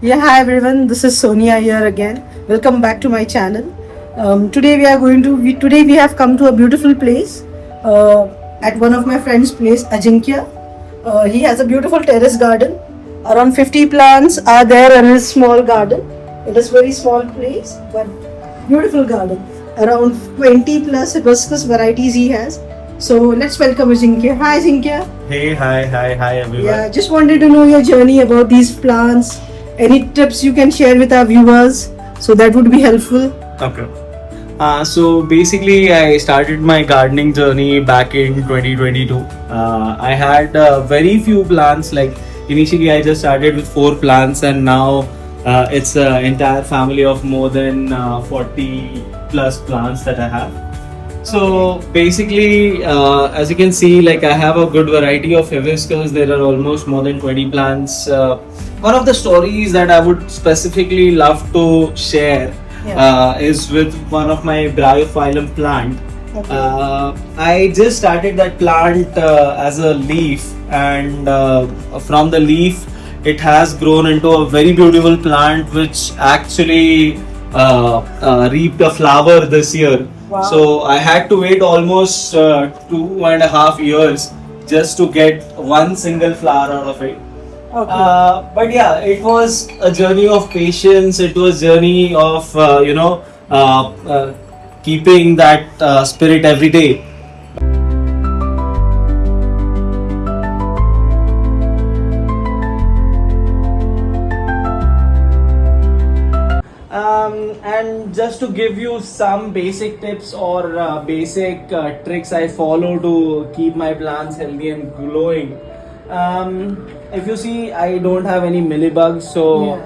Yeah, hi everyone. This is Sonia here again. Welcome back to my channel. Today we have come to a beautiful place at one of my friend's place, Ajinkya. He has a beautiful terrace garden. Around 50 plants are there in his small garden. It is very small place, but beautiful garden. Around 20 plus hibiscus varieties he has. So let's welcome Ajinkya. Hi Ajinkya. Hey, hi everyone. Yeah, just wanted to know your journey about these plants. Any tips you can share with our viewers? So that would be helpful. Okay. So basically, I started my gardening journey back in 2022. I had very few plants. Like initially, I just started with 4 plants, and now it's an entire family of more than 40 plus plants that I have. So basically, as you can see, like I have a good variety of hibiscus. There are almost more than 20 plants. One of the stories that I would specifically love to share is with one of my bryophyllum plant. Okay. I just started that plant as a leaf, and from the leaf, it has grown into a very beautiful plant, which actually reaped a flower this year. Wow. So I had to wait almost 2.5 years just to get one single flower out of it. Okay. But yeah, it was a journey of patience. It was journey of keeping that spirit every day. And just to give you some basic tips or basic tricks I follow to keep my plants healthy and glowing. If you see, I don't have any millibugs, so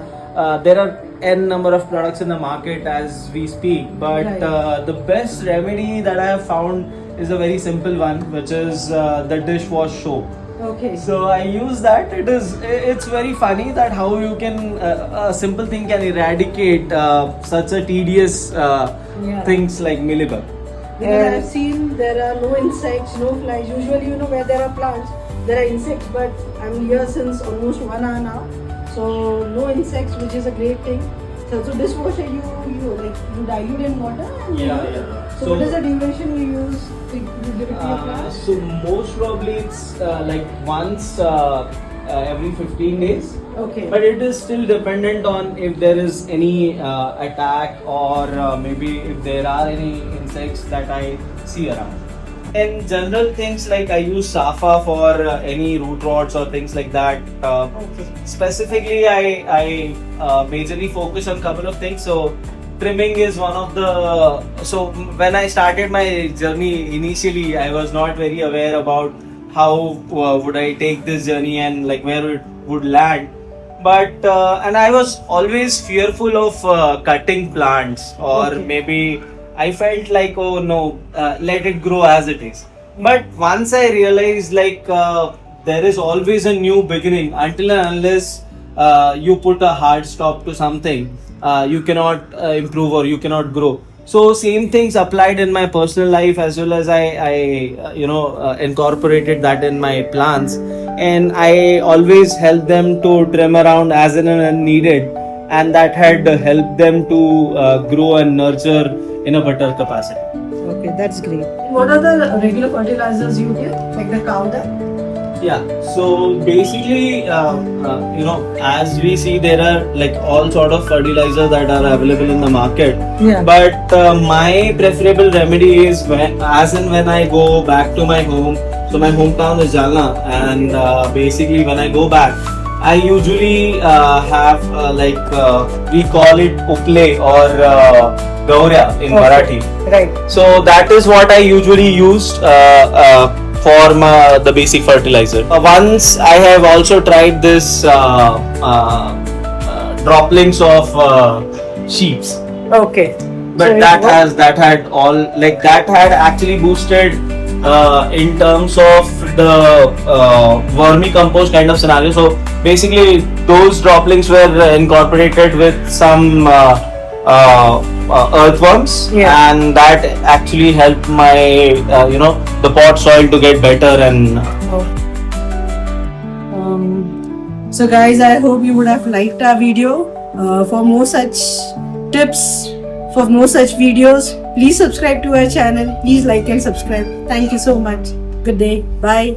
there are n number of products in the market as we speak. But Right. the best remedy that I have found is a very simple one, which is the dishwash soap. Okay. So I use that. It's very funny that how you can a simple thing can eradicate such a tedious things like millibug. Because I've seen there are no insects, no flies. Usually, where there are plants, there are insects. But I'm here since almost 1 hour now, so no insects, which is a great thing. So dishwasher, you dilute in water. And So what is the duration you use to give it to your plants? So most probably it's like once every 15 days. Okay. But it is still dependent on if there is any attack or maybe if there are any insects that I see around. In general, things like I use Safa for any root rots or things like that. Okay. Specifically, I majorly focus on couple of things. So trimming is one of the. So when I started my journey initially, I was not very aware about how would I take this journey and like where it would land. But and I was always fearful of cutting plants or Okay. maybe I felt like, oh no, let it grow as it is. But once I realized like there is always a new beginning until and unless you put a hard stop to something, you cannot improve or you cannot grow. So same things applied in my personal life as well as I incorporated that in my plants, and I always help them to trim around as and when needed, and that had helped them to grow and nurture in a better capacity. Okay, that's great. What are the regular fertilizers you give, like the cow dung? Yeah, so basically, as we see, there are like all sort of fertilizers that are available in the market. Yeah. But my preferable remedy is as and when I go back to my home. So my hometown is Jalna, and basically when I go back, I usually have we call it uple or gaurya in Marathi. Right. So that is what I usually used for the basic fertilizer. Once I have also tried this droplings of sheeps, Okay. but So that had actually boosted in terms of the vermicompost kind of scenario. So basically, those droplings were incorporated with some earthworms, and that actually helped my the pot soil to get better. And So guys, I hope you would have liked our video. For more such tips, for more such videos, please subscribe to our channel. Please like and subscribe. Thank you so much. Good day. Bye.